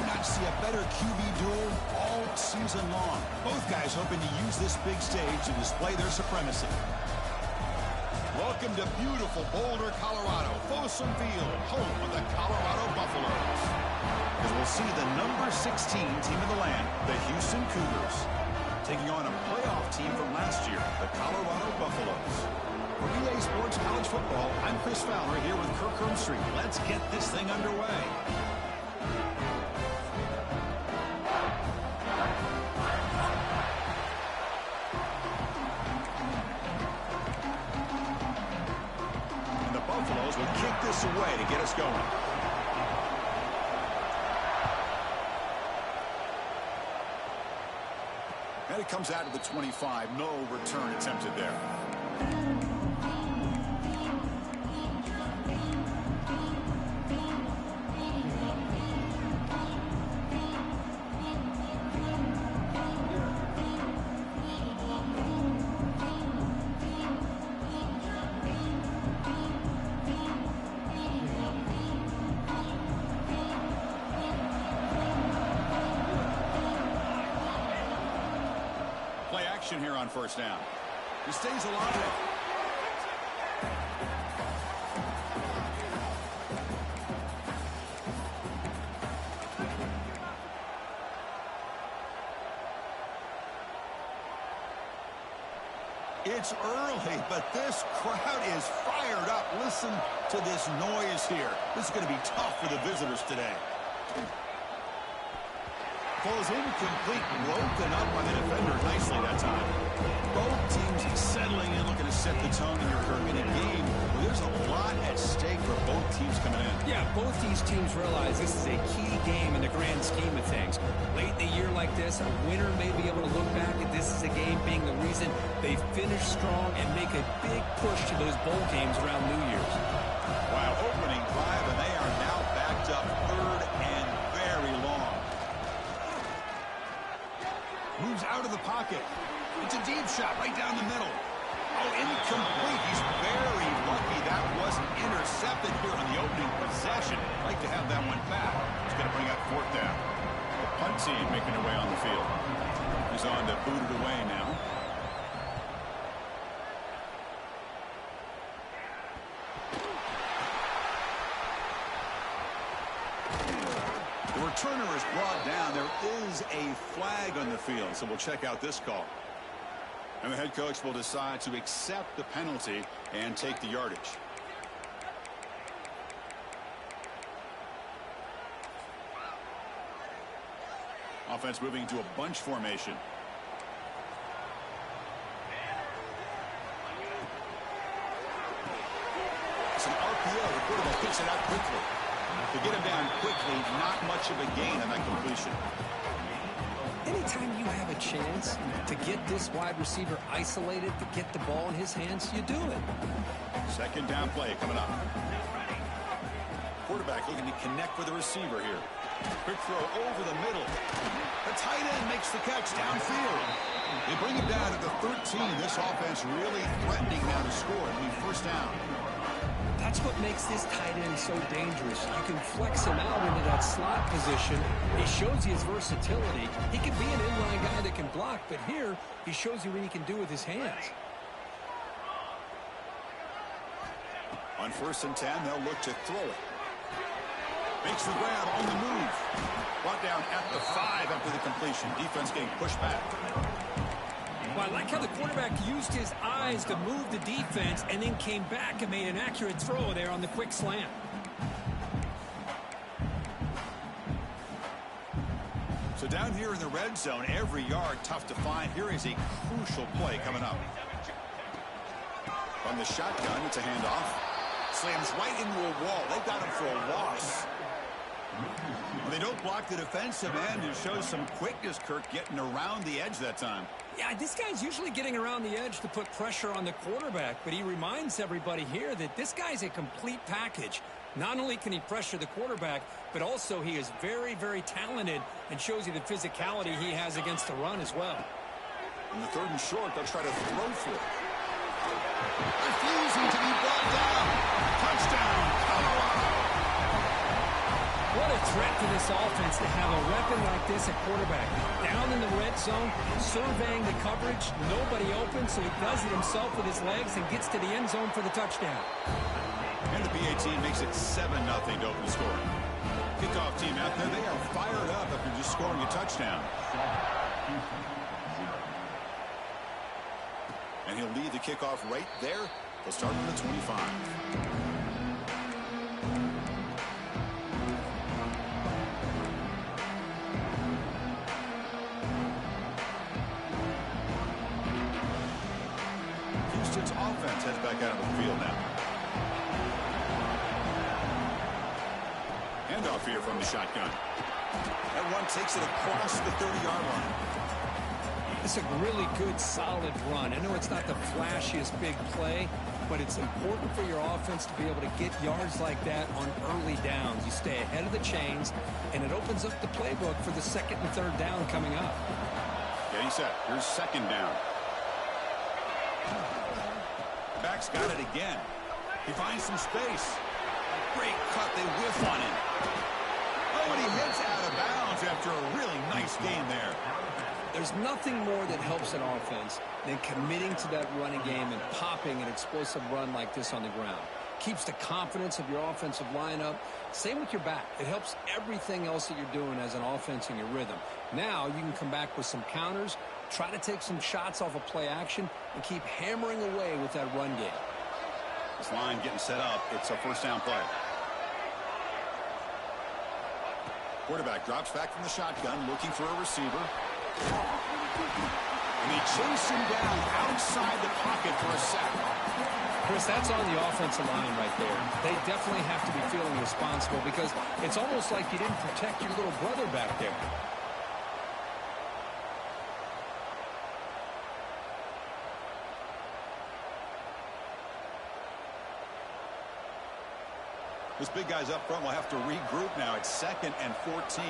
may not see a better QB duel all season long. Both guys hoping to use this big stage to display their supremacy. Welcome to beautiful Boulder, Colorado, Folsom Field, home of the Colorado Buffaloes. As we'll see the number 16 team of the land, the Houston Cougars, taking on a playoff team from last year, the Colorado Buffaloes. For EA Sports College Football, I'm Chris Fowler here with Kirk Hermstreet. Let's get this thing underway. And the Buffaloes will kick this away to get us going. And it comes out of the 25. No return attempted there. Play action here on first down. He stays alive. It's early, but this crowd is fired up. Listen to this noise here. This is going to be tough for the visitors today. Falls incomplete, broken up by the defender nicely that time. Both teams settling in, looking to set the tone here, Kirk, in a game where there's a lot at stake for both teams coming in. Yeah, both these teams realize this is a key game in the grand scheme of things. Late in the year like this, a winner may be able to look back at this as a game being the reason they finish strong and make a big push to those bowl games around New Year's. Wow, opening drive, and they are now backed up third and very long. Moves out of the pocket. It's a deep shot right down the middle. Oh, incomplete. He's very lucky that wasn't intercepted here on the opening possession. Like to have that one back. He's going to bring up fourth down. The punt team making their way on the field. He's on to boot it away now. The returner is brought down. There is a flag on the field, so we'll check out this call. And the head coach will decide to accept the penalty and take the yardage. Offense moving to a bunch formation. It's an RPO. The quarterback picks it out quickly. To get him down quickly, not much of a gain on that completion. Anytime you have a chance to get this wide receiver isolated, to get the ball in his hands, you do it. Second down play coming up. Quarterback looking to connect with the receiver here. Quick throw over the middle. The tight end makes the catch downfield. They bring it down to the 13. This offense really threatening now to score. It'll be first down. That's what makes this tight end so dangerous. You can flex him out into that slot position. He shows you his versatility. He can be an inline guy that can block, but here he shows you what he can do with his hands. On 1st and 10, they'll look to throw it. Makes the grab on the move. Brought down at the 5 after the completion. Defense getting pushed back. Well, I like how the quarterback used his eyes to move the defense and then came back and made an accurate throw there on the quick slant. So down here in the red zone, every yard tough to find. Here is a crucial play coming up. On the shotgun, it's a handoff. Slams right into a wall. They've got him for a loss. Well, they don't block the defensive end. It shows some quickness, Kirk, getting around the edge that time. Yeah, this guy's usually getting around the edge to put pressure on the quarterback, but he reminds everybody here that this guy's a complete package. Not only can he pressure the quarterback, but also he is very, very talented and shows you the physicality he has against the run as well. On the 3rd and short, they'll try to throw for it. Refusing to be brought down. Touchdown, Colorado. What a threat to this offense to have a weapon like this at quarterback. Down in the red zone, surveying the coverage, nobody open, so he does it himself with his legs and gets to the end zone for the touchdown. And the BA team makes it 7-0 to open the scoring. Kickoff team out there, they are fired up after just scoring a touchdown. And he'll lead the kickoff right there. They'll start from the 25. Houston's offense heads back out of the field now. Handoff here from the shotgun. That one takes it across the 30-yard line. It's a really good, solid run. I know it's not the flashiest big play, but it's important for your offense to be able to get yards like that on early downs. You stay ahead of the chains, and it opens up the playbook for the second and third down coming up. Getting set. Here's second down. Back's got it again. He finds some space. Great cut. They whiff on him. Oh, and he heads out of bounds after a really nice gain there. There's nothing more that helps an offense than committing to that running game and popping an explosive run like this on the ground. Keeps the confidence of your offensive lineup. Same with your back. It helps everything else that you're doing as an offense in your rhythm. Now you can come back with some counters, try to take some shots off of play action, and keep hammering away with that run game. This line getting set up. It's a first down play. Quarterback drops back from the shotgun, looking for a receiver. And they chase him down outside the pocket for a sack. Chris, that's on the offensive line right there. They definitely have to be feeling responsible because it's almost like you didn't protect your little brother back there. This big guy's up front will have to regroup now. It's 2nd and 14.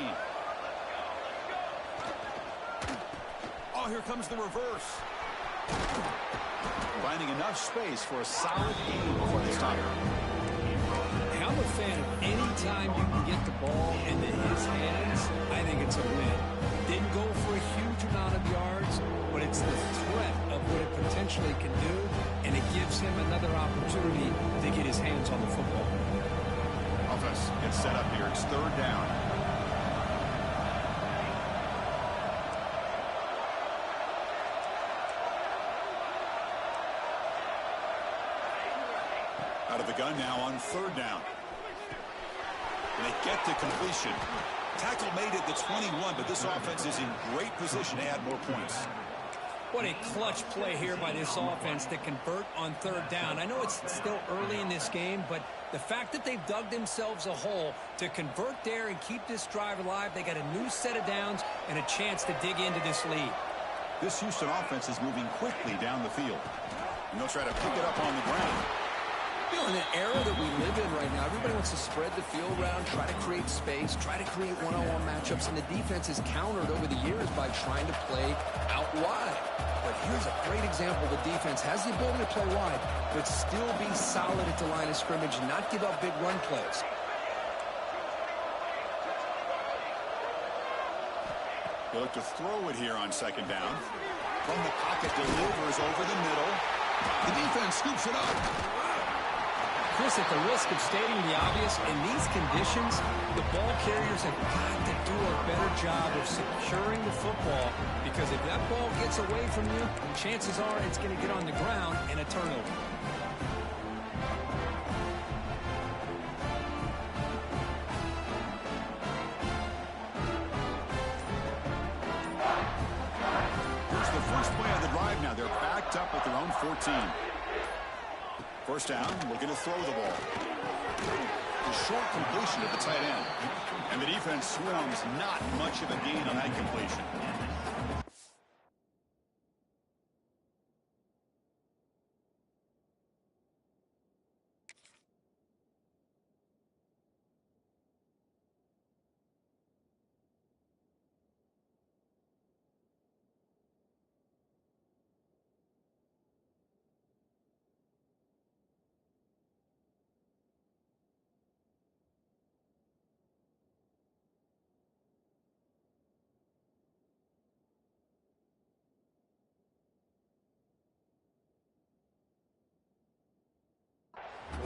Oh, here comes the reverse. Finding enough space for a solid gain before they stop it. I'm a fan of any time you can get the ball into his hands, I think it's a win. Didn't go for a huge amount of yards, but it's the threat of what it potentially can do, and it gives him another opportunity to get his hands on the football. Offense gets set up here. It's third down. Out of the gun now on third down. And they get to completion. Tackle made at the 21, but this offense is in great position to add more points. What a clutch play here by this offense to convert on third down. I know it's still early in this game, but the fact that they've dug themselves a hole to convert there and keep this drive alive, they got a new set of downs and a chance to dig into this lead. This Houston offense is moving quickly down the field. And they'll try to pick it up on the ground. You know, in the era that we live in right now, everybody wants to spread the field around, try to create space, try to create one-on-one matchups, and the defense is countered over the years by trying to play out wide. But here's a great example. The defense has the ability to play wide, but still be solid at the line of scrimmage and not give up big run plays. They look to throw it here on second down. From the pocket, delivers over the middle. The defense scoops it up. Chris, at the risk of stating the obvious, in these conditions, the ball carriers have got to do a better job of securing the football, because if that ball gets away from you, chances are it's going to get on the ground and a turnover. Here's the first play of the drive now. They're backed up at their own 14. First down, looking to throw the ball. A short completion to the tight end. And the defense swarms, not much of a gain on that completion.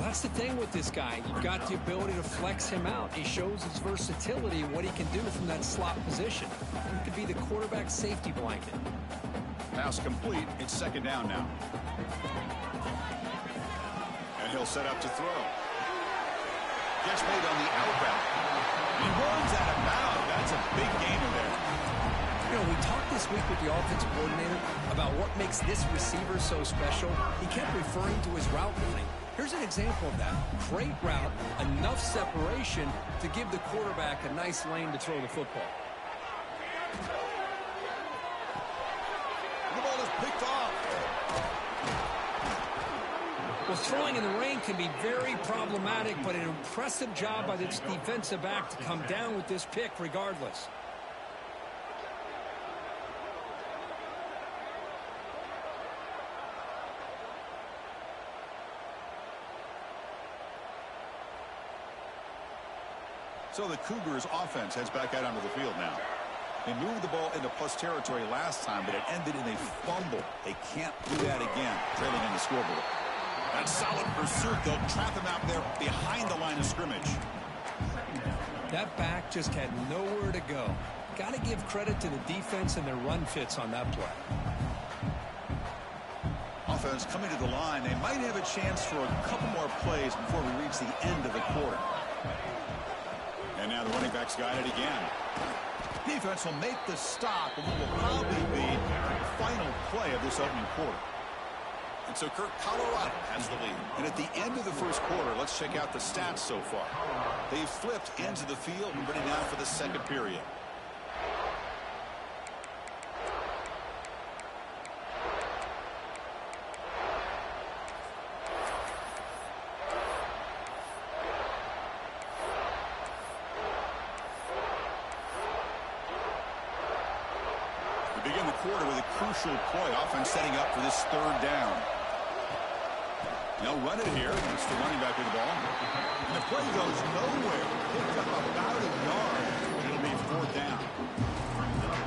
That's the thing with this guy. You've got the ability to flex him out. He shows his versatility and what he can do from that slot position. He could be the quarterback safety blanket. Pass complete. It's second down now. And he'll set up to throw. Gets made on the out route. He runs out of bounds. That's a big gainer there. You know, we talked this week with the offensive coordinator about what makes this receiver so special. He kept referring to his route running. Here's an example of that. Great route, enough separation to give the quarterback a nice lane to throw the football. The ball is picked off. Well, throwing in the rain can be very problematic, but an impressive job by this defensive back to come down with this pick regardless. So the Cougars offense heads back out onto the field now. They moved the ball into plus territory last time, but it ended in a fumble. They can't do that again, trailing in the scoreboard. That solid pursuit, they'll trap him out there behind the line of scrimmage. That back just had nowhere to go. Got to give credit to the defense and their run fits on that play. Offense coming to the line. They might have a chance for a couple more plays before we reach the end of the quarter. And now the running back's got it again. Defense will make the stop, and it will probably be the final play of this opening quarter. And so, Kirk, Colorado has the lead. And at the end of the first quarter, let's check out the stats so far. They've flipped ends of the field and ready now for the second period. We begin the quarter with a crucial play. Offense setting up for this third down. They'll run it here. It's the running back with the ball. And the play goes nowhere. Picked up about a yard. It'll be fourth down.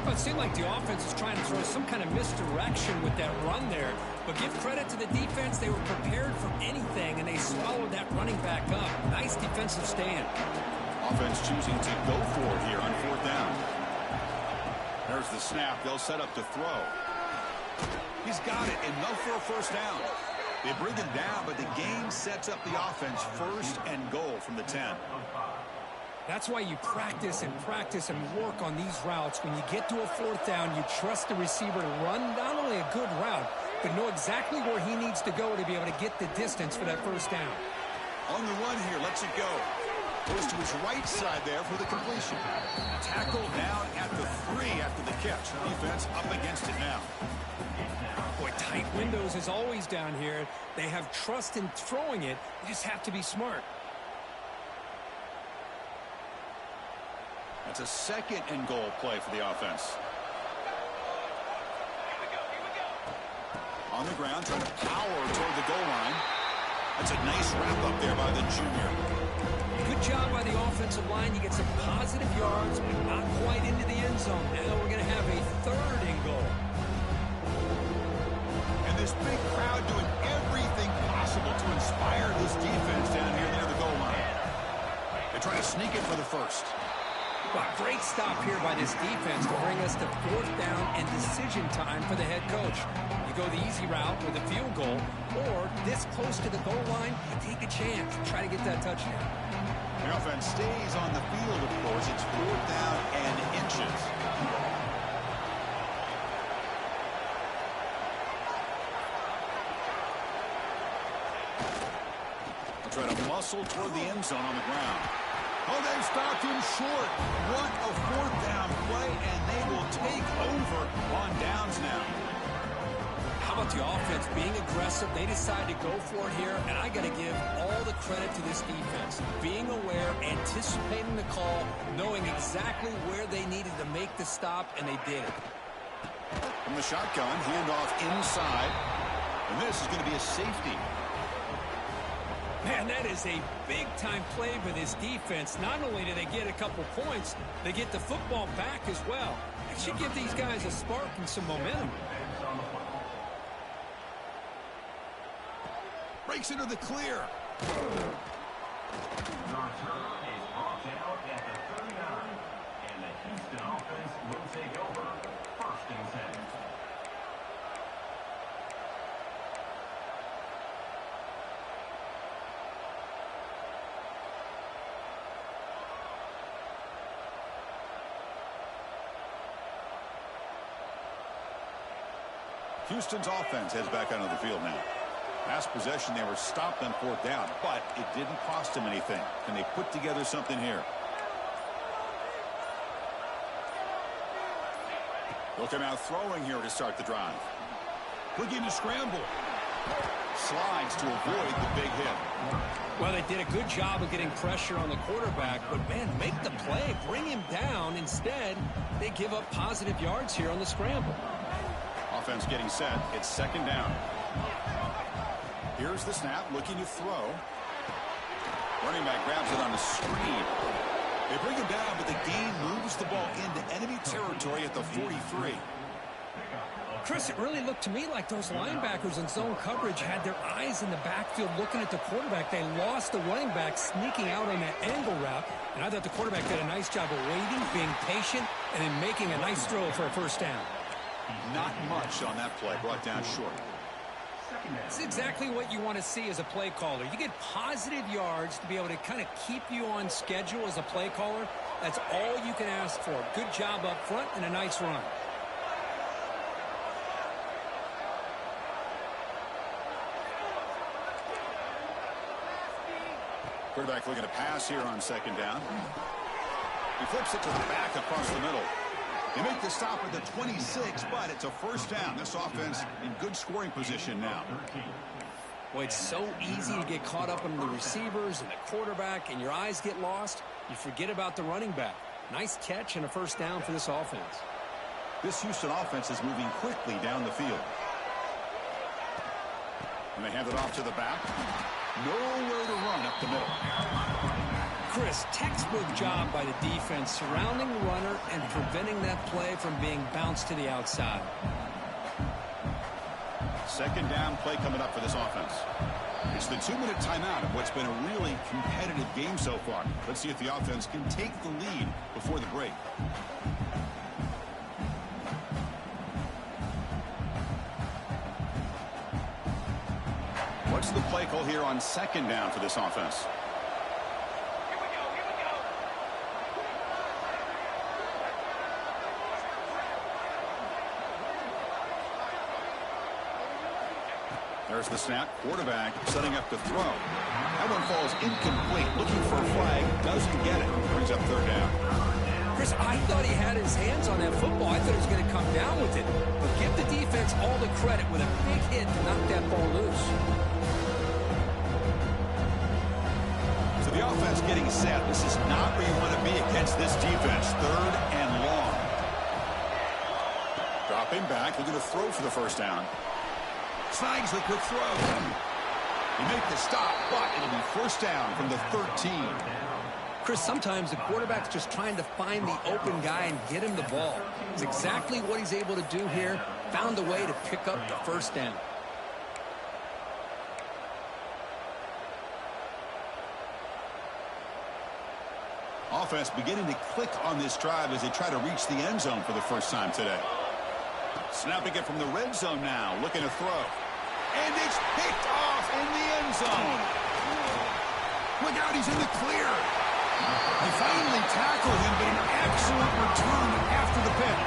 Well, it seemed like the offense was trying to throw some kind of misdirection with that run there. But give credit to the defense. They were prepared for anything, and they swallowed that running back up. Nice defensive stand. Offense choosing to go for it here on fourth down. There's the snap. They'll set up to throw. He's got it. Enough for a first down. They bring him down, but the game sets up the offense first and goal from the 10. That's why you practice and work on these routes. When you get to a fourth down, you trust the receiver to run not only a good route, but know exactly where he needs to go to be able to get the distance for that first down. On the run here, lets it go. Goes to his right side there for the completion. Tackled down at the 3 after the catch. Defense up against it now. Boy, tight windows is always down here. They have trust in throwing it. They just have to be smart. That's a second and goal play for the offense. On the ground, trying to power toward the goal line. That's a nice wrap up there by the junior. Good job by the offensive line. You get some positive yards, but not quite into the end zone. Now we're going to have a third and goal. And this big crowd doing everything possible to inspire this defense down here near the goal line. They try to sneak it for the first. Well, great stop here by this defense to bring us to fourth down and decision time for the head coach. You go the easy route with a field goal, or this close to the goal line, you take a chance and try to get that touchdown. The offense stays on the field, of course. It's fourth down and inches. They'll try to muscle toward the end zone on the ground. Oh, they've stopped him short. What a fourth down play, and they will take over on downs now. How about the offense being aggressive? They decide to go for it here, and I got to give all the credit to this defense. Being aware, anticipating the call, knowing exactly where they needed to make the stop, and they did it. From the shotgun, handoff inside, and this is going to be a safety. Man, that is a big-time play for this defense. Not only do they get a couple points, they get the football back as well. It should give these guys a spark and some momentum. Breaks into the clear. return is brought down at the 39. And the Houston offense will take over. 1st and 10. Houston's offense heads back onto the field now. Last possession, they were stopped on 4th down, but it didn't cost them anything. Can they put together something here? Looking out throwing here to start the drive. Looking to scramble. Slides to avoid the big hit. Well, they did a good job of getting pressure on the quarterback, but, man, make the play, bring him down. Instead, they give up positive yards here on the scramble. Offense getting set. It's 2nd down. Here's the snap, looking to throw. Running back grabs it on the screen. They bring him down, but the gain moves the ball into enemy territory at the 43. Chris, it really looked to me like those linebackers in zone coverage had their eyes in the backfield looking at the quarterback. They lost the running back sneaking out on that angle route, and I thought the quarterback did a nice job of waiting, being patient, and then making a nice throw for a 1st down. Not much on that play, brought down short. It's exactly what you want to see as a play caller. You get positive yards to be able to kind of keep you on schedule as a play caller. That's all you can ask for. Good job up front and a nice run. Quarterback looking to pass here on 2nd down. He flips it to the back across the middle. They make the stop at the 26, but it's a 1st down. This offense in good scoring position now. Boy, it's so easy to get caught up in the receivers and the quarterback, and your eyes get lost. You forget about the running back. Nice catch and a 1st down for this offense. This Houston offense is moving quickly down the field. And they hand it off to the back. Nowhere to run up the middle. Chris, textbook job by the defense surrounding the runner and preventing that play from being bounced to the outside. 2nd down play coming up for this offense. It's the 2-minute timeout of what's been a really competitive game so far. Let's see if the offense can take the lead before the break. What's the play call here on 2nd down for this offense? There's the snap. Quarterback setting up to throw. That one falls incomplete. Looking for a flag. Doesn't get it. Brings up 3rd down. Chris, I thought he had his hands on that football. I thought he was going to come down with it. But give the defense all the credit with a big hit to knock that ball loose. So the offense getting set. This is not where you want to be against this defense. 3rd and long. Dropping back. Looking to throw for the 1st down. Snags the quick throw. You make the stop, but it'll be 1st down from the 13. Chris, sometimes the quarterback's just trying to find the open guy and get him the ball. It's exactly what he's able to do here. Found a way to pick up the 1st down. Offense beginning to click on this drive as they try to reach the end zone for the 1st time today. Snapping it from the red zone now, looking to throw. And it's picked off in the end zone. Look out, he's in the clear. They finally tackle him, but an excellent return after the pick.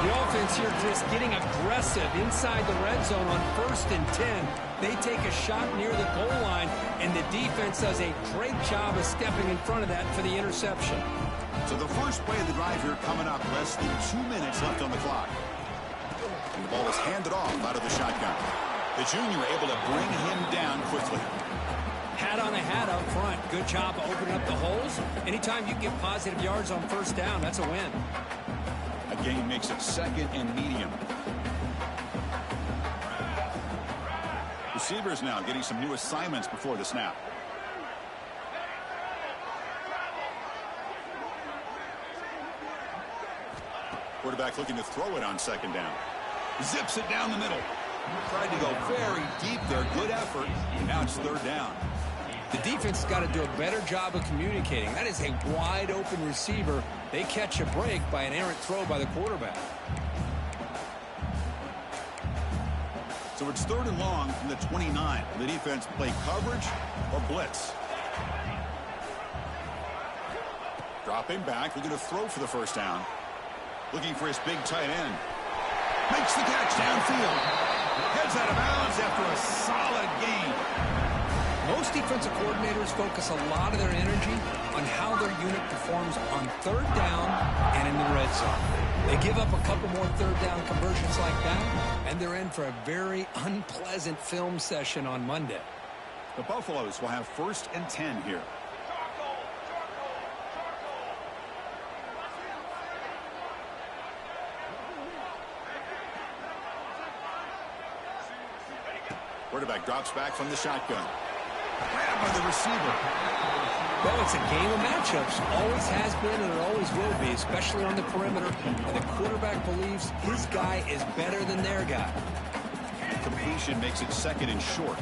The offense here, Chris, getting aggressive inside the red zone on 1st and 10. They take a shot near the goal line, and the defense does a great job of stepping in front of that for the interception. So the first play of the drive here coming up, less than 2 minutes left on the clock. And the ball is handed off out of the shotgun. The junior able to bring him down quickly. Hat on a hat up front. Good job of opening up the holes. Anytime you can get positive yards on 1st down, that's a win. A gain makes it 2nd and medium. Receivers now getting some new assignments before the snap. Quarterback looking to throw it on 2nd down. Zips it down the middle. Tried to go very deep there. Good effort. Now it's third down. The defense has got to do a better job of communicating. That is a wide-open receiver. They catch a break by an errant throw by the quarterback. So it's third and long from the 29. The defense play coverage or blitz. Dropping back. They're going to throw for the first down. Looking for his big tight end. Makes the catch downfield. Heads out of bounds after a solid gain. Most defensive coordinators focus a lot of their energy on how their unit performs on third down and in the red zone. They give up a couple more third down conversions like that, and they're in for a very unpleasant film session on Monday. The Buffaloes will have 1st and 10 here. Quarterback drops back from the shotgun. Grabbed by the receiver. Well, it's a game of matchups. Always has been and it always will be, especially on the perimeter. And the quarterback believes his guy is better than their guy. Completion makes it 2nd and short.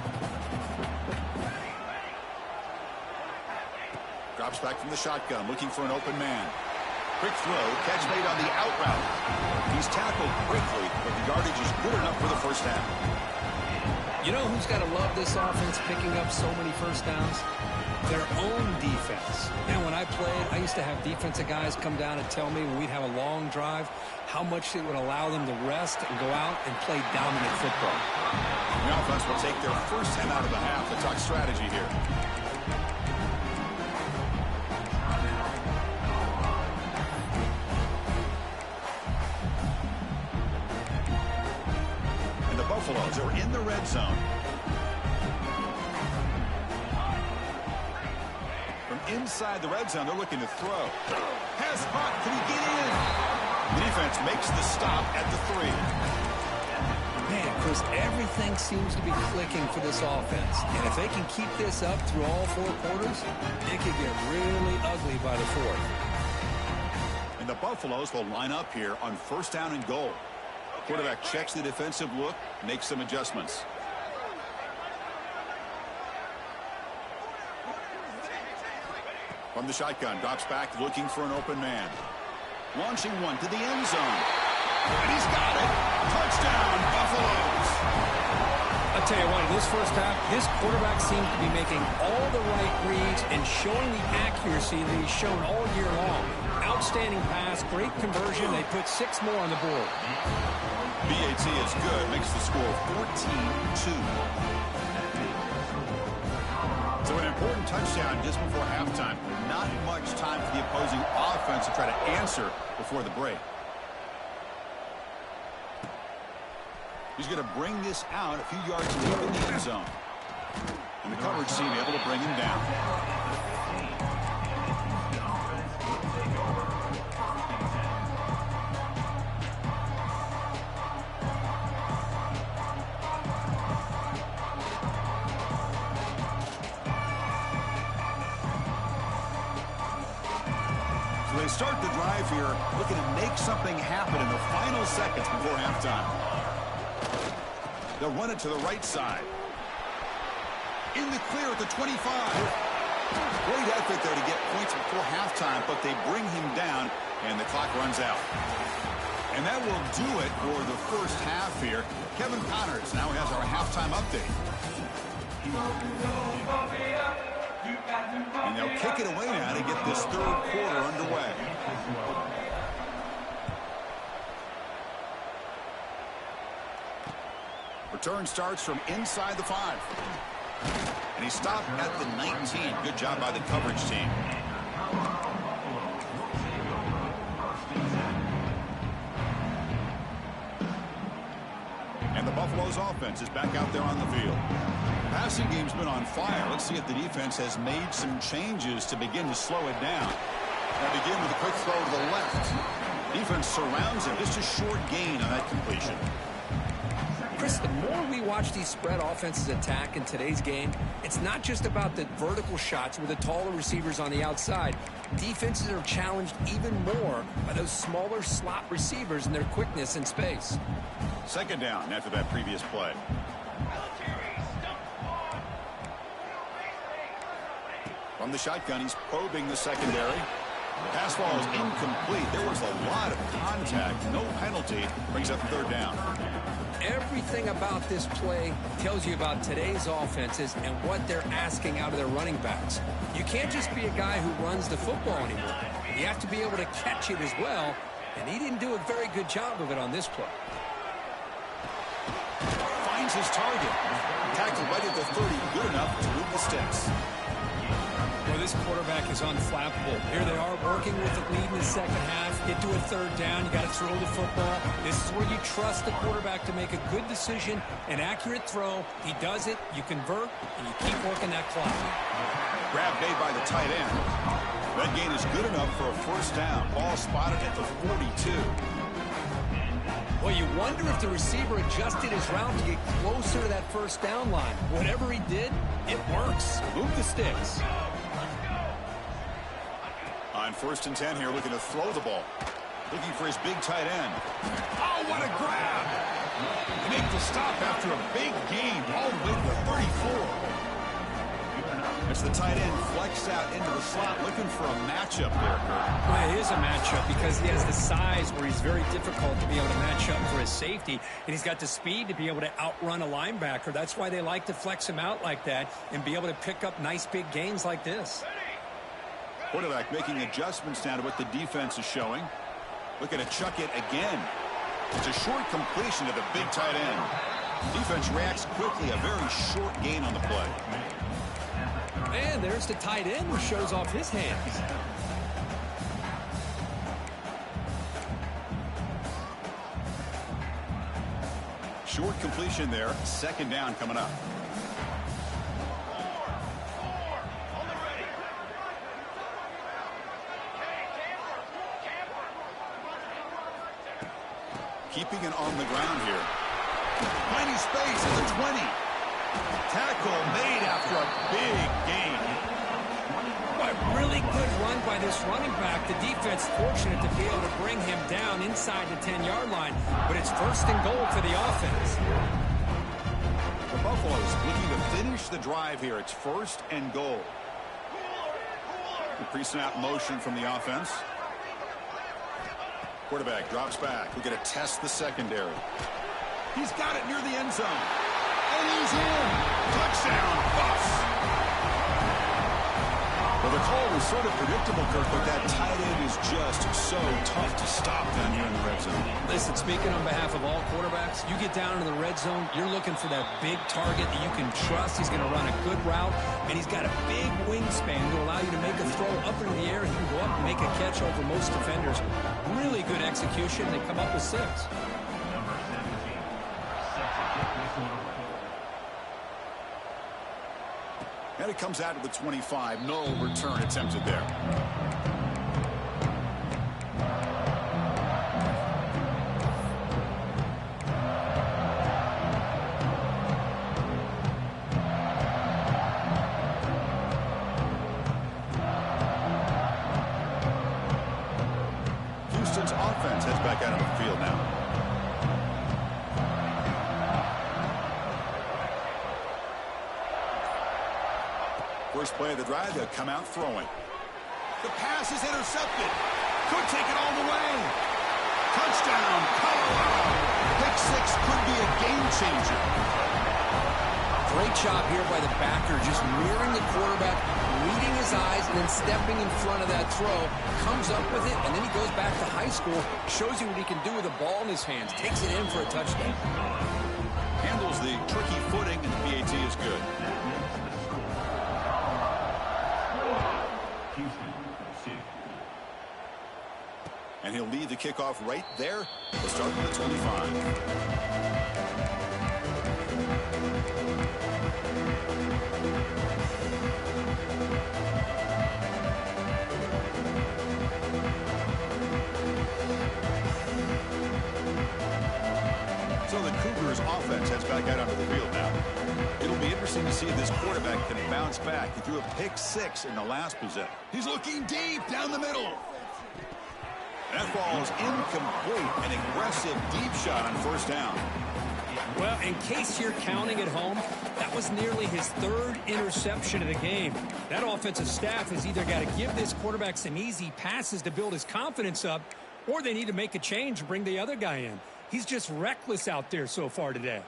Drops back from the shotgun, looking for an open man. Quick throw, catch made on the out route. He's tackled quickly, but the yardage is good enough for the first down. You know who's got to love this offense picking up so many first downs? Their own defense. And when I played, I used to have defensive guys come down and tell me when we'd have a long drive how much it would allow them to rest and go out and play dominant football. The offense will take their first 10 out of the half. Let's talk strategy here. Buffaloes are in the red zone. From inside the red zone, they're looking to throw. Pass caught. Can he get in? The defense makes the stop at the 3. Man, Chris, everything seems to be clicking for this offense. And if they can keep this up through all 4 quarters, it could get really ugly by the 4th. And the Buffaloes will line up here on 1st down and goal. Quarterback checks the defensive look, makes some adjustments. From the shotgun, drops back, looking for an open man. Launching one to the end zone. And he's got it. Touchdown, Buffaloes. I'll tell you what, in this first half, this quarterback seems to be making all the right reads and showing the accuracy that he's shown all year long. Outstanding pass, great conversion. They put 6 more on the board. BAT is good, makes the score 14-2. So an important touchdown just before halftime. Not much time for the opposing offense to try to answer before the break. He's going to bring this out a few yards deep in the end zone. And the coverage team able to bring him down. They start the drive here looking to make something happen in the final seconds before halftime. They'll run it to the right side. In the clear at the 25. Great effort there to get points before halftime, but they bring him down, and the clock runs out. And that will do it for the first half here. Kevin Connors now has our halftime update. And they'll kick it away now to get this 3rd quarter underway. Return starts from inside the 5. And he stopped at the 19. Good job by the coverage team. And the Buffaloes offense is back out there on the field. Passing game's been on fire. Let's see if the defense has made some changes to begin to slow it down. They begin with a quick throw to the left. Defense surrounds him. Just a short gain on that completion. Chris, the more we watch these spread offenses attack in today's game, it's not just about the vertical shots with the taller receivers on the outside. Defenses are challenged even more by those smaller slot receivers and their quickness in space. Second down after that previous play. From the shotgun, he's probing the secondary. The pass ball is incomplete. There was a lot of contact. No penalty. Brings up third down. Everything about this play tells you about today's offenses and what they're asking out of their running backs. You can't just be a guy who runs the football anymore. You have to be able to catch it as well, and he didn't do a very good job of it on this play. Finds his target. Tackled right at the 30. Good enough to move the sticks. Well, this quarterback is unflappable. Here they are working with the lead in the second half. Get to a third down. You got to throw the football. This is where you trust the quarterback to make a good decision, an accurate throw. He does it, you convert, and you keep working that clock. Grab made by the tight end. That gain is good enough for a first down. Ball spotted at the 42. Well, you wonder if the receiver adjusted his route to get closer to that first down line. Whatever he did, it works. Move the sticks. On 1st and 10 here, looking to throw the ball. Looking for his big tight end. Oh, what a grab! They make the stop after a big gain all the way to the 34. As the tight end flexed out into the slot, looking for a matchup there, Kurt. Well, it is a matchup because he has the size where he's very difficult to be able to match up for his safety, and he's got the speed to be able to outrun a linebacker. That's why they like to flex him out like that and be able to pick up nice big gains like this. Quarterback making adjustments now to what the defense is showing. Looking to chuck it again. It's a short completion to the big tight end. Defense reacts quickly. A very short gain on the play. And there's the tight end who shows off his hands. Short completion there. Second down coming up. Keeping it on the ground here. Finding space at the 20. Tackle made after a big gain. A really good run by this running back. The defense fortunate to be able to bring him down inside the 10-yard line, but it's 1st and goal for the offense. The Buffaloes looking to finish the drive here. It's 1st and goal. The pre-snap motion from the offense. Quarterback drops back. We're going to test the secondary. He's got it near the end zone. And he's in. Touchdown, Buffs. Well, the call was sort of predictable, Kirk, but that tight end is just so tough to stop down here in the red zone. Listen, speaking on behalf of all quarterbacks, you get down into the red zone, you're looking for that big target that you can trust. He's going to run a good route, and he's got a big wingspan to allow you to make a throw up into the air. He can go up and make a catch over most defenders. Really good execution. They come up with 6. Number 17. Set to kick this one away. And it comes out to the 25. No return attempted there. Houston's offense heads back out of the field now. First play of the drive, they'll come out throwing. The pass is intercepted. Could take it all the way. Touchdown, Colorado. Pick 6 could be a game changer. Great job here by the backer, just mirroring the quarterback, reading his eyes, and then stepping in front of that throw. Comes up with it, and then he goes back to high school, shows you what he can do with the ball in his hands, takes it in for a touchdown. Handles the tricky footing, and the PAT is good. And he'll lead the kickoff right there. We'll start with the 25. So the Cougars 49ers offense heads back out onto the field now. It'll be interesting to see if this quarterback can bounce back. He threw a pick-6 in the last possession. He's looking deep down the middle. That ball is incomplete. An aggressive deep shot on first down. Well, in case you're counting at home, that was nearly his 3rd interception of the game. That offensive staff has either got to give this quarterback some easy passes to build his confidence up, or they need to make a change and bring the other guy in. He's just reckless out there so far today.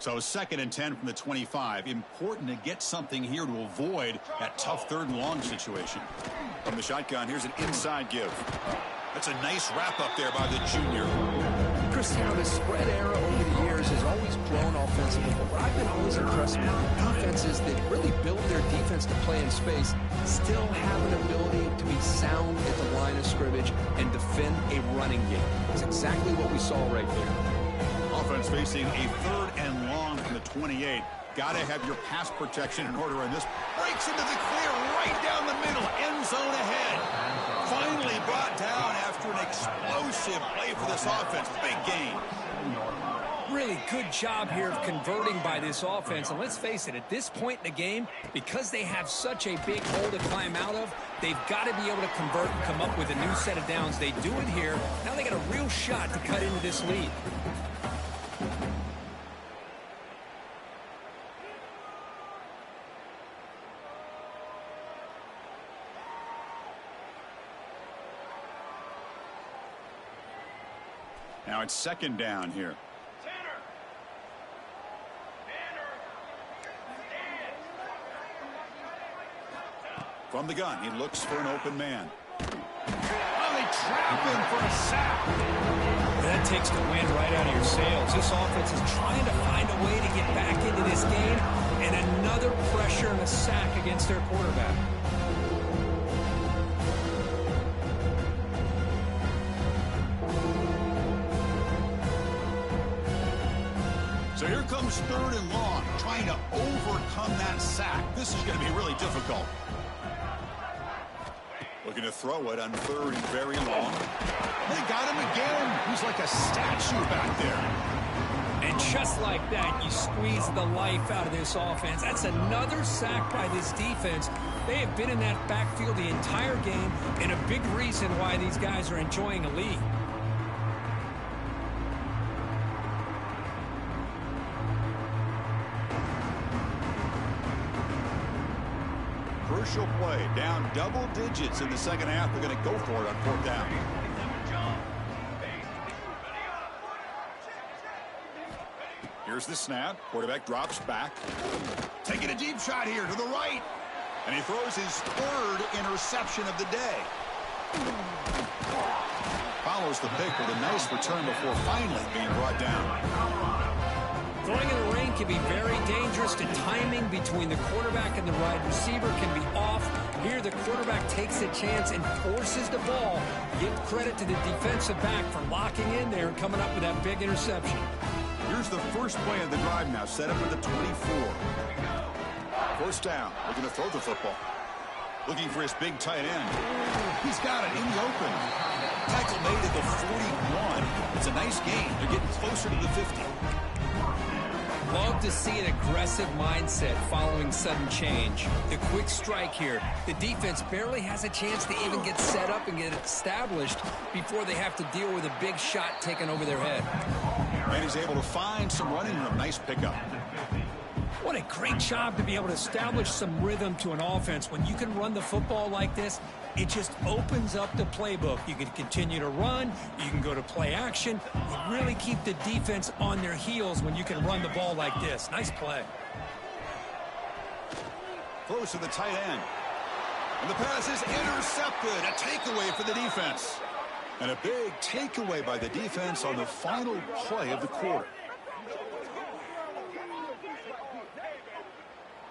So 2nd and 10 from the 25. Important to get something here to avoid that tough 3rd and long situation. From the shotgun, here's an inside give. That's a nice wrap up there by the junior. Cristiano, the spread era over the years has always grown offensively, but what I've been always impressed with defenses that really build their defense to play in space still have an ability to be sound at the line of scrimmage and defend a running game. It's exactly what we saw right there. Offense facing a 3rd and long from the 28. Got to have your pass protection in order, and this breaks into the clear right down the middle. End zone ahead. Finally brought down after an explosive play for this offense. Big gain. Really good job here of converting by this offense. And let's face it, at this point in the game, because they have such a big hole to climb out of, they've got to be able to convert and come up with a new set of downs. They do it here. Now they got a real shot to cut into this lead. Now it's 2nd down here. From the gun, he looks for an open man. Oh, they trap him for a sack. That takes the wind right out of your sails. This offense is trying to find a way to get back into this game, and another pressure and a sack against their quarterback. So here comes 3rd and long, trying to overcome that sack. This is going to be really difficult. Looking to throw it on 3rd and very long. They got him again. He's like a statue back there. And just like that, you squeeze the life out of this offense. That's another sack by this defense. They have been in that backfield the entire game, and a big reason why these guys are enjoying a lead. Crucial play, down double digits in the 2nd half. They're going to go for it on 4th down. Here's the snap. Quarterback drops back. Taking a deep shot here to the right. And he throws his 3rd interception of the day. Follows the pick with a nice return before finally being brought down. Throwing in the rain can be very dangerous. The timing between the quarterback and the wide receiver can be off. Here the quarterback takes a chance and forces the ball. Give credit to the defensive back for locking in there and coming up with that big interception. Here's the first play of the drive now, set up at the 24. 1st down, looking to throw the football. Looking for his big tight end. He's got it in the open. Tackle made at the 41. It's a nice gain. They're getting closer to the 50. Love to see an aggressive mindset following sudden change. The quick strike here. The defense barely has a chance to even get set up and get established before they have to deal with a big shot taken over their head. And he's able to find some running room. Nice pickup. What a great job to be able to establish some rhythm to an offense. When you can run the football like this, it just opens up the playbook. You can continue to run. You can go to play action. You really keep the defense on their heels when you can run the ball like this. Nice play. Throws to the tight end. And the pass is intercepted. A takeaway for the defense. And a big takeaway by the defense on the final play of the quarter.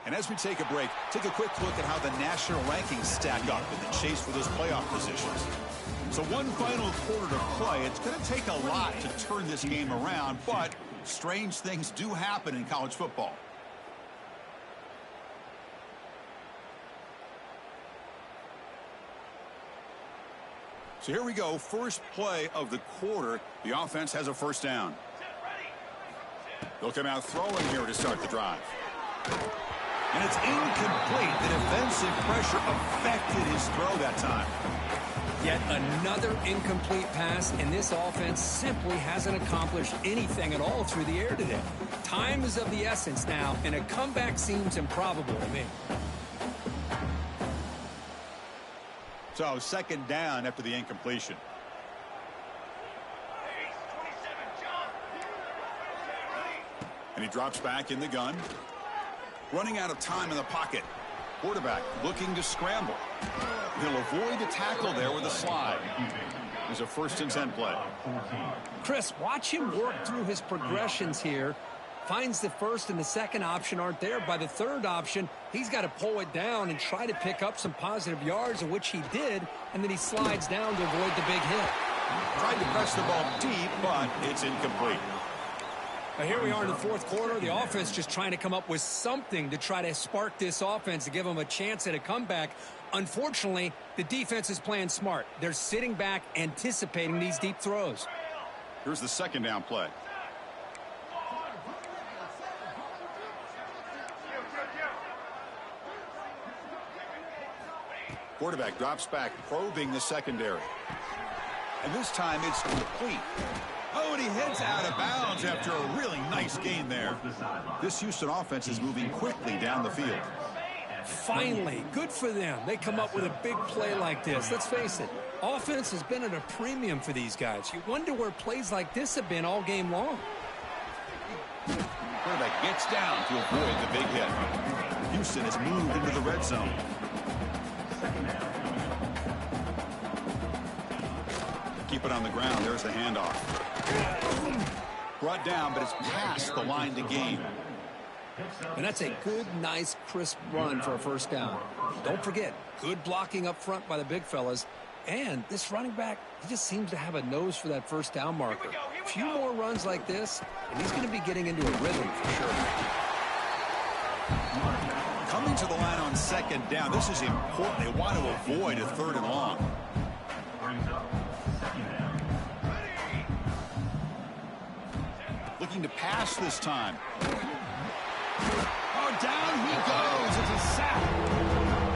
And as we take a break, take a quick look at how the national rankings stack up in the chase for those playoff positions. So one final quarter to play. It's going to take a lot to turn this game around, but strange things do happen in college football. So here we go, first play of the quarter. The offense has a first down. They'll come out throwing here to start the drive. And it's incomplete. The defensive pressure affected his throw that time. Yet another incomplete pass, and this offense simply hasn't accomplished anything at all through the air today. Time is of the essence now, and a comeback seems improbable to me. So second down after the incompletion. And he drops back in the gun. Running out of time in the pocket. Quarterback looking to scramble. He'll avoid the tackle there with a slide. There's a 1st and 10 play. Chris, watch him work through his progressions here. Finds the first and the second option aren't there. By the third option, he's got to pull it down and try to pick up some positive yards, of which he did, and then he slides down to avoid the big hit. Tried to press the ball deep, but it's incomplete. Now here we are in the fourth quarter. The offense just trying to come up with something to try to spark this offense to give them a chance at a comeback. Unfortunately, the defense is playing smart. They're sitting back, anticipating these deep throws. Here's the second down play. Quarterback drops back, probing the secondary. And this time it's complete. Oh, and he heads out of bounds after a really nice gain there. This Houston offense is moving quickly down the field. Finally, good for them. They come up with a big play like this. Let's face it, offense has been at a premium for these guys. You wonder where plays like this have been all game long. Quarterback gets down to avoid the big hit. Houston has moved into the red zone. Keep it on the ground. There's the handoff. Brought down, but it's past the line to gain. And that's a good, nice, crisp run for a first down. Don't forget, good blocking up front by the big fellas. And this running back, he just seems to have a nose for that first down marker. A few more runs like this, and he's going to be getting into a rhythm for sure. Coming to the line on second down, this is important. They want to avoid a 3rd and long. Looking to pass this time. Oh, down he goes. It's a sack.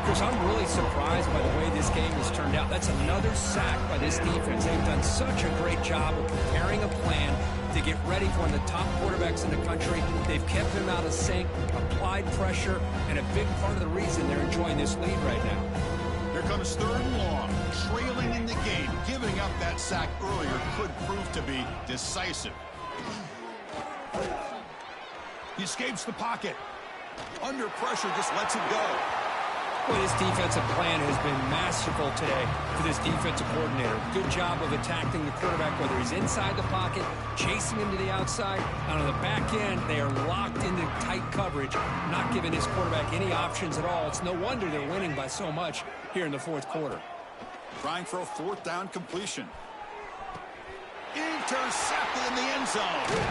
Chris, I'm really surprised by the way this game has turned out. That's another sack by this defense. They've done such a great job of preparing a plan to get ready for one of the top quarterbacks in the country. They've kept him out of sync, applied pressure, and a big part of the reason they're enjoying this lead right now. Here comes 3rd and long. Trailing in the game. Giving up that sack earlier could prove to be decisive. He escapes the pocket. Under pressure, just lets it go. Boy, this defensive plan has been masterful today for this defensive coordinator. Good job of attacking the quarterback, whether he's inside the pocket, chasing him to the outside. And on the back end, they are locked into tight coverage, not giving his quarterback any options at all. It's no wonder they're winning by so much here in the fourth quarter. Trying for a 4th down completion. Intercepted in the end zone.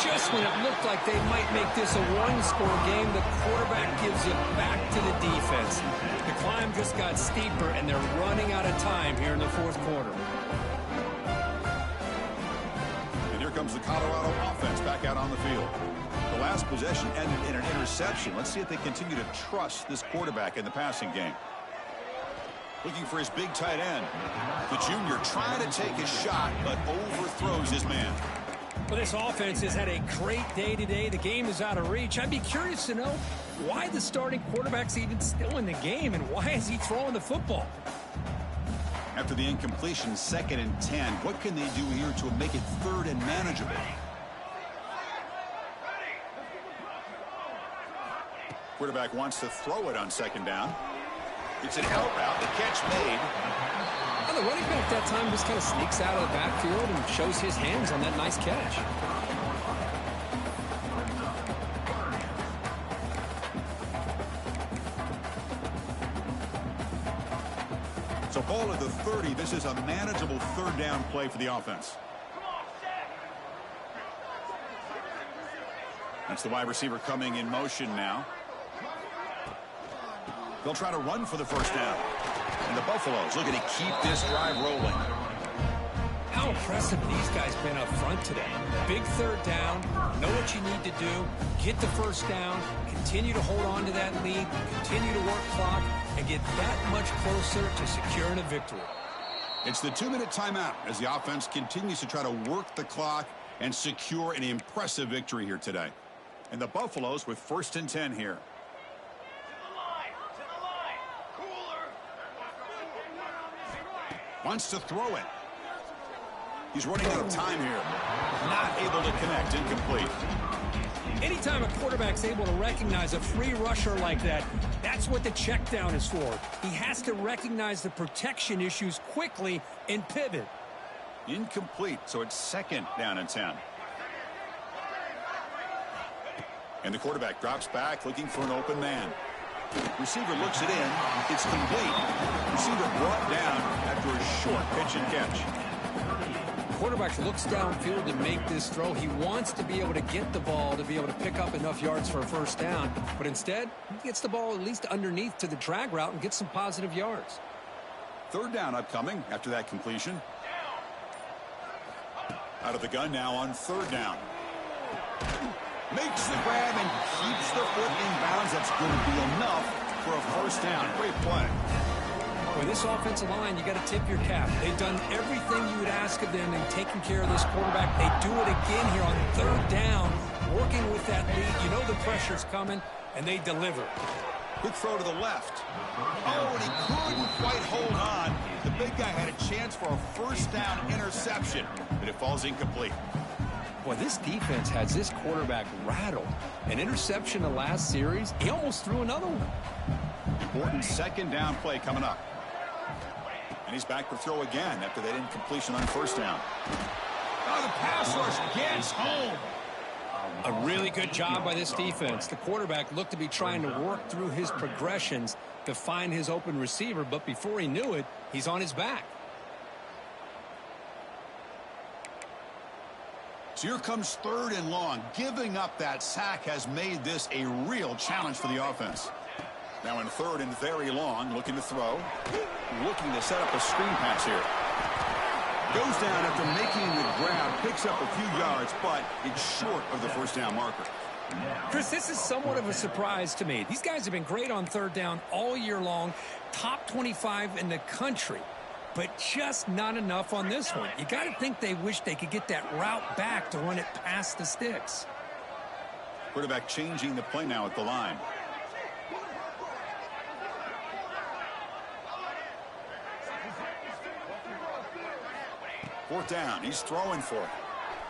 Just when it looked like they might make this a one-score game, the quarterback gives it back to the defense. The climb just got steeper, and they're running out of time here in the fourth quarter. And here comes the Colorado offense back out on the field. The last possession ended in an interception. Let's see if they continue to trust this quarterback in the passing game. Looking for his big tight end. The junior trying to take a shot, but overthrows his man. Well, this offense has had a great day today. The game is out of reach. I'd be curious to know why the starting quarterback's even still in the game, and why is he throwing the football? After the incompletion, 2nd and 10. What can they do here to make it 3rd and manageable? Quarterback wants to throw it on 2nd down. It's an out route. The catch made. Well, the running back that time just kind of sneaks out of the backfield and shows his hands on that nice catch. So ball at the 30. This is a manageable third down play for the offense. That's the wide receiver coming in motion now. They'll try to run for the first down. And the Buffaloes looking to keep this drive rolling. How impressive these guys been up front today. Big third down, know what you need to do, get the first down, continue to hold on to that lead, continue to work clock, and get that much closer to securing a victory. It's the 2-minute timeout as the offense continues to try to work the clock and secure an impressive victory here today. And the Buffaloes with 1st and 10 here. Wants to throw it. He's running out of time here. Not able to connect. Incomplete. Anytime a quarterback's able to recognize a free rusher like that, that's what the check down is for. He has to recognize the protection issues quickly and pivot. Incomplete, so it's 2nd down and 10. And the quarterback drops back looking for an open man. Receiver looks it in. It's complete. Receiver brought down after a short pitch and catch. Quarterback looks downfield to make this throw. He wants to be able to get the ball to be able to pick up enough yards for a first down. But instead, he gets the ball at least underneath to the drag route and gets some positive yards. 3rd down upcoming after that completion. Out of the gun now on 3rd down. Makes the grab and keeps the foot in bounds. That's going to be enough for a first down. Great play. With this offensive line, you got to tip your cap. They've done everything you would ask of them in taking care of this quarterback. They do it again here on 3rd down, working with that lead. You know the pressure's coming, and they deliver. Quick throw to the left. Oh, and he couldn't quite hold on. The big guy had a chance for a first down interception, but it falls incomplete. Boy, this defense has this quarterback rattled. An interception the last series, he almost threw another one. Important 2nd down play coming up. And he's back to throw again after that incompletion on 1st down. Oh, the pass rush gets home. A really good job by this defense. The quarterback looked to be trying to work through his progressions to find his open receiver, but before he knew it, he's on his back. So here comes 3rd and long. Giving up that sack has made this a real challenge for the offense. Now in 3rd and very long, looking to throw. Looking to set up a screen pass here. Goes down after making the grab, picks up a few yards, but it's short of the first down marker. Chris, this is somewhat of a surprise to me. These guys have been great on 3rd down all year long, top 25 in the country, but just not enough on this one. You got to think they wish they could get that route back to run it past the sticks. Quarterback changing the play now at the line. Fourth down. He's throwing for it.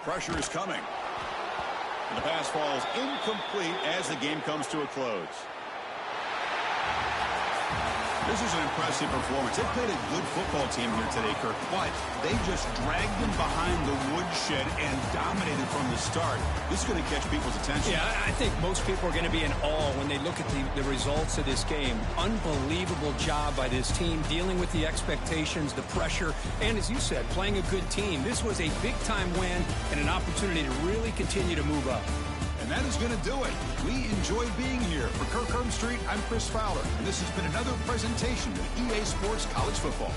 Pressure is coming. And the pass falls incomplete as the game comes to a close. This is an impressive performance. They played a good football team here today, Kirk, but they just dragged them behind the woodshed and dominated from the start. This is going to catch people's attention. Yeah, I think most people are going to be in awe when they look at the results of this game. Unbelievable job by this team, dealing with the expectations, the pressure, and as you said, playing a good team. This was a big-time win and an opportunity to really continue to move up. And that is going to do it. We enjoyed being here. For Kirk Street, I'm Chris Fowler, and this has been another presentation of EA Sports College Football.